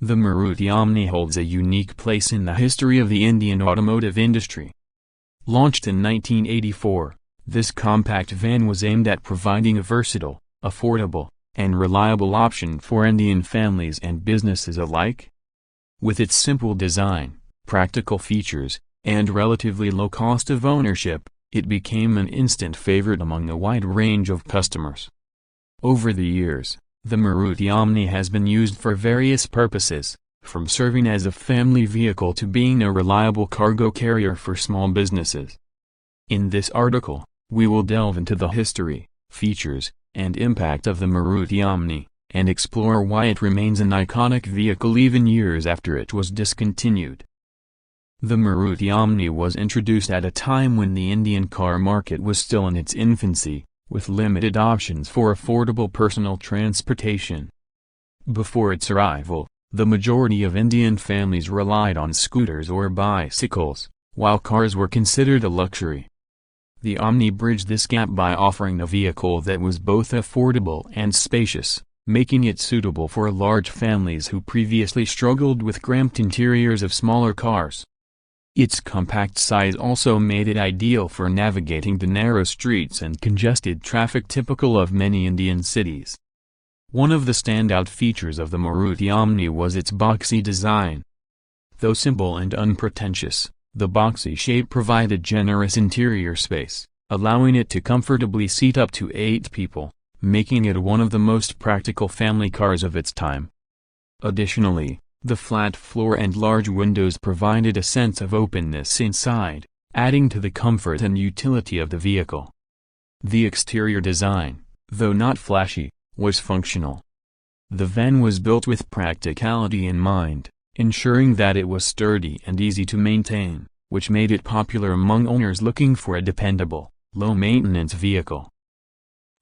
The Maruti Omni holds a unique place in the history of the Indian automotive industry. Launched in 1984, this compact van was aimed at providing a versatile, affordable, and reliable option for Indian families and businesses alike. With its simple design, practical features, and relatively low cost of ownership, it became an instant favorite among a wide range of customers. Over the years, the Maruti Omni has been used for various purposes, from serving as a family vehicle to being a reliable cargo carrier for small businesses. In this article, we will delve into the history, features, and impact of the Maruti Omni, and explore why it remains an iconic vehicle even years after it was discontinued. The Maruti Omni was introduced at a time when the Indian car market was still in its infancy, with limited options for affordable personal transportation. Before its arrival, the majority of Indian families relied on scooters or bicycles, while cars were considered a luxury. The Omni bridged this gap by offering a vehicle that was both affordable and spacious, making it suitable for large families who previously struggled with cramped interiors of smaller cars. Its compact size also made it ideal for navigating the narrow streets and congested traffic typical of many Indian cities. One of the standout features of the Maruti Omni was its boxy design. Though simple and unpretentious, the boxy shape provided generous interior space, allowing it to comfortably seat up to 8 people, making it one of the most practical family cars of its time. Additionally, the flat floor and large windows provided a sense of openness inside, adding to the comfort and utility of the vehicle. The exterior design, though not flashy, was functional. The van was built with practicality in mind, ensuring that it was sturdy and easy to maintain, which made it popular among owners looking for a dependable, low-maintenance vehicle.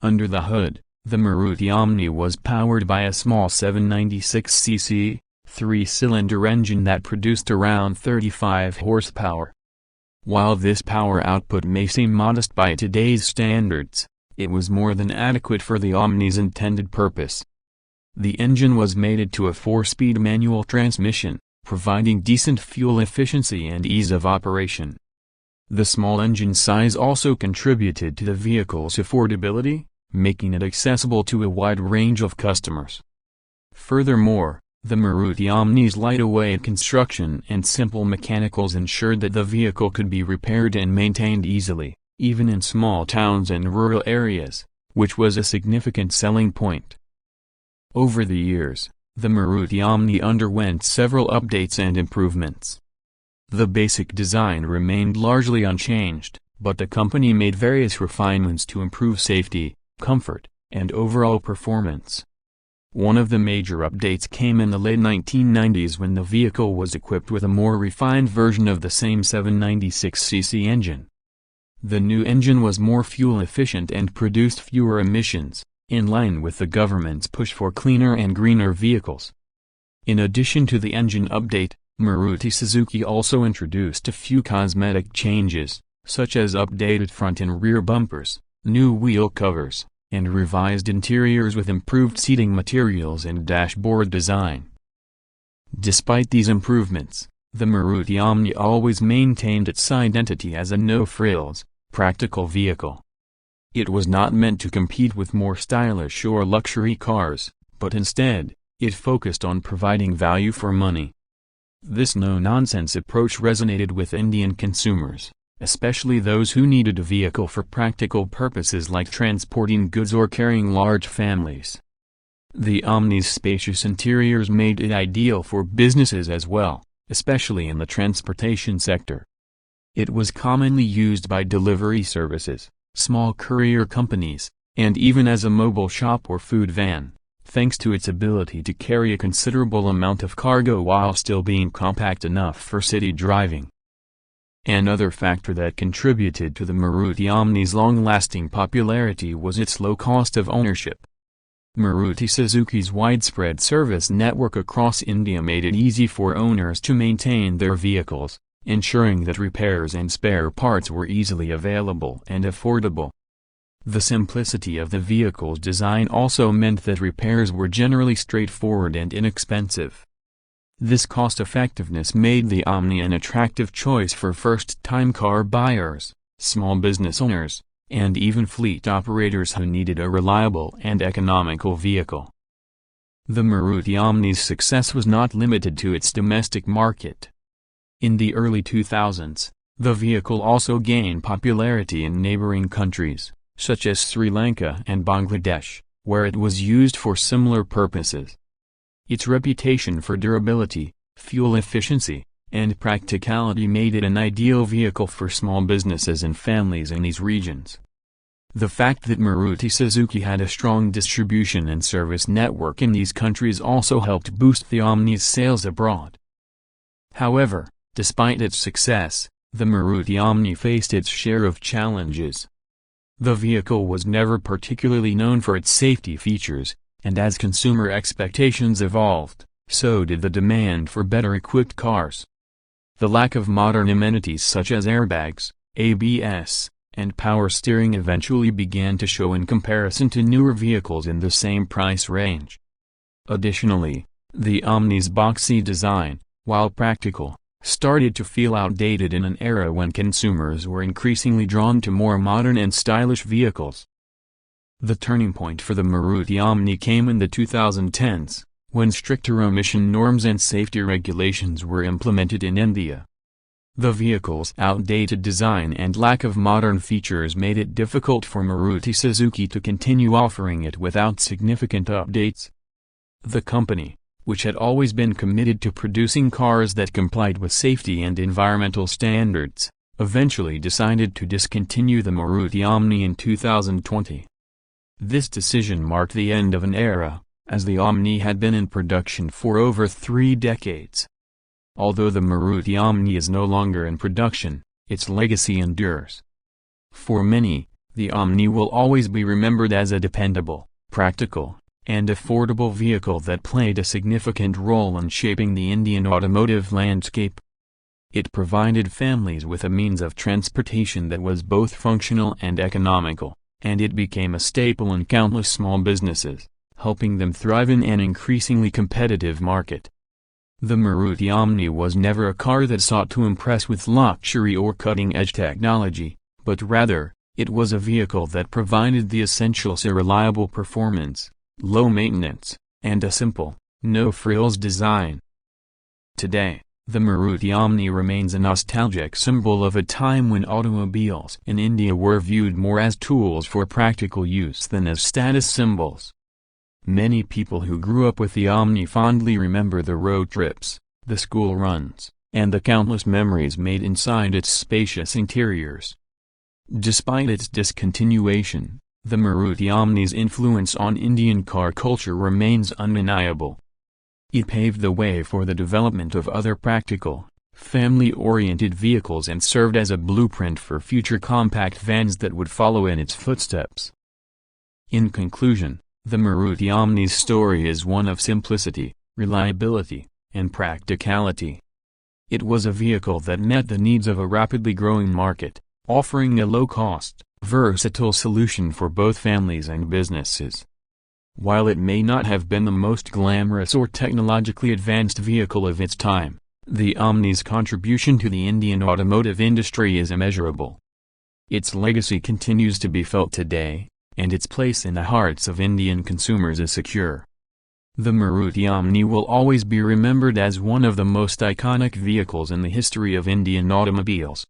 Under the hood, the Maruti Omni was powered by a small 796cc, 3-cylinder engine that produced around 35 horsepower. While this power output may seem modest by today's standards, it was more than adequate for the Omni's intended purpose. The engine was mated to a 4-speed manual transmission, providing decent fuel efficiency and ease of operation. The small engine size also contributed to the vehicle's affordability, making it accessible to a wide range of customers. Furthermore, the Maruti Omni's lightweight construction and simple mechanicals ensured that the vehicle could be repaired and maintained easily, even in small towns and rural areas, which was a significant selling point. Over the years, the Maruti Omni underwent several updates and improvements. The basic design remained largely unchanged, but the company made various refinements to improve safety, comfort, and overall performance. One of the major updates came in the late 1990s when the vehicle was equipped with a more refined version of the same 796cc engine. The new engine was more fuel efficient and produced fewer emissions, in line with the government's push for cleaner and greener vehicles. In addition to the engine update, Maruti Suzuki also introduced a few cosmetic changes, such as updated front and rear bumpers, new wheel covers, and revised interiors with improved seating materials and dashboard design. Despite these improvements, the Maruti Omni always maintained its identity as a no-frills, practical vehicle. It was not meant to compete with more stylish or luxury cars, but instead, it focused on providing value for money. This no-nonsense approach resonated with Indian consumers, especially those who needed a vehicle for practical purposes like transporting goods or carrying large families. The Omni's spacious interiors made it ideal for businesses as well, especially in the transportation sector. It was commonly used by delivery services, small courier companies, and even as a mobile shop or food van, thanks to its ability to carry a considerable amount of cargo while still being compact enough for city driving. Another factor that contributed to the Maruti Omni's long-lasting popularity was its low cost of ownership. Maruti Suzuki's widespread service network across India made it easy for owners to maintain their vehicles, ensuring that repairs and spare parts were easily available and affordable. The simplicity of the vehicle's design also meant that repairs were generally straightforward and inexpensive. This cost-effectiveness made the Omni an attractive choice for first-time car buyers, small business owners, and even fleet operators who needed a reliable and economical vehicle. The Maruti Omni's success was not limited to its domestic market. In the early 2000s, the vehicle also gained popularity in neighboring countries, such as Sri Lanka and Bangladesh, where it was used for similar purposes. Its reputation for durability, fuel efficiency, and practicality made it an ideal vehicle for small businesses and families in these regions. The fact that Maruti Suzuki had a strong distribution and service network in these countries also helped boost the Omni's sales abroad. However, despite its success, the Maruti Omni faced its share of challenges. The vehicle was never particularly known for its safety features, and as consumer expectations evolved, so did the demand for better-equipped cars. The lack of modern amenities such as airbags, ABS, and power steering eventually began to show in comparison to newer vehicles in the same price range. Additionally, the Omni's boxy design, while practical, started to feel outdated in an era when consumers were increasingly drawn to more modern and stylish vehicles. The turning point for the Maruti Omni came in the 2010s, when stricter emission norms and safety regulations were implemented in India. The vehicle's outdated design and lack of modern features made it difficult for Maruti Suzuki to continue offering it without significant updates. The company, which had always been committed to producing cars that complied with safety and environmental standards, eventually decided to discontinue the Maruti Omni in 2020. This decision marked the end of an era, as the Omni had been in production for over 3 decades. Although the Maruti Omni is no longer in production, its legacy endures. For many, the Omni will always be remembered as a dependable, practical, and affordable vehicle that played a significant role in shaping the Indian automotive landscape. It provided families with a means of transportation that was both functional and economical, and it became a staple in countless small businesses, helping them thrive in an increasingly competitive market. The Maruti Omni was never a car that sought to impress with luxury or cutting-edge technology, but rather, it was a vehicle that provided the essentials: a reliable performance, low maintenance, and a simple, no-frills design. Today, the Maruti Omni remains a nostalgic symbol of a time when automobiles in India were viewed more as tools for practical use than as status symbols. Many people who grew up with the Omni fondly remember the road trips, the school runs, and the countless memories made inside its spacious interiors. Despite its discontinuation, the Maruti Omni's influence on Indian car culture remains undeniable. It paved the way for the development of other practical, family-oriented vehicles and served as a blueprint for future compact vans that would follow in its footsteps. In conclusion, the Maruti Omni's story is one of simplicity, reliability, and practicality. It was a vehicle that met the needs of a rapidly growing market, offering a low-cost, versatile solution for both families and businesses. While it may not have been the most glamorous or technologically advanced vehicle of its time, the Omni's contribution to the Indian automotive industry is immeasurable. Its legacy continues to be felt today, and its place in the hearts of Indian consumers is secure. The Maruti Omni will always be remembered as one of the most iconic vehicles in the history of Indian automobiles.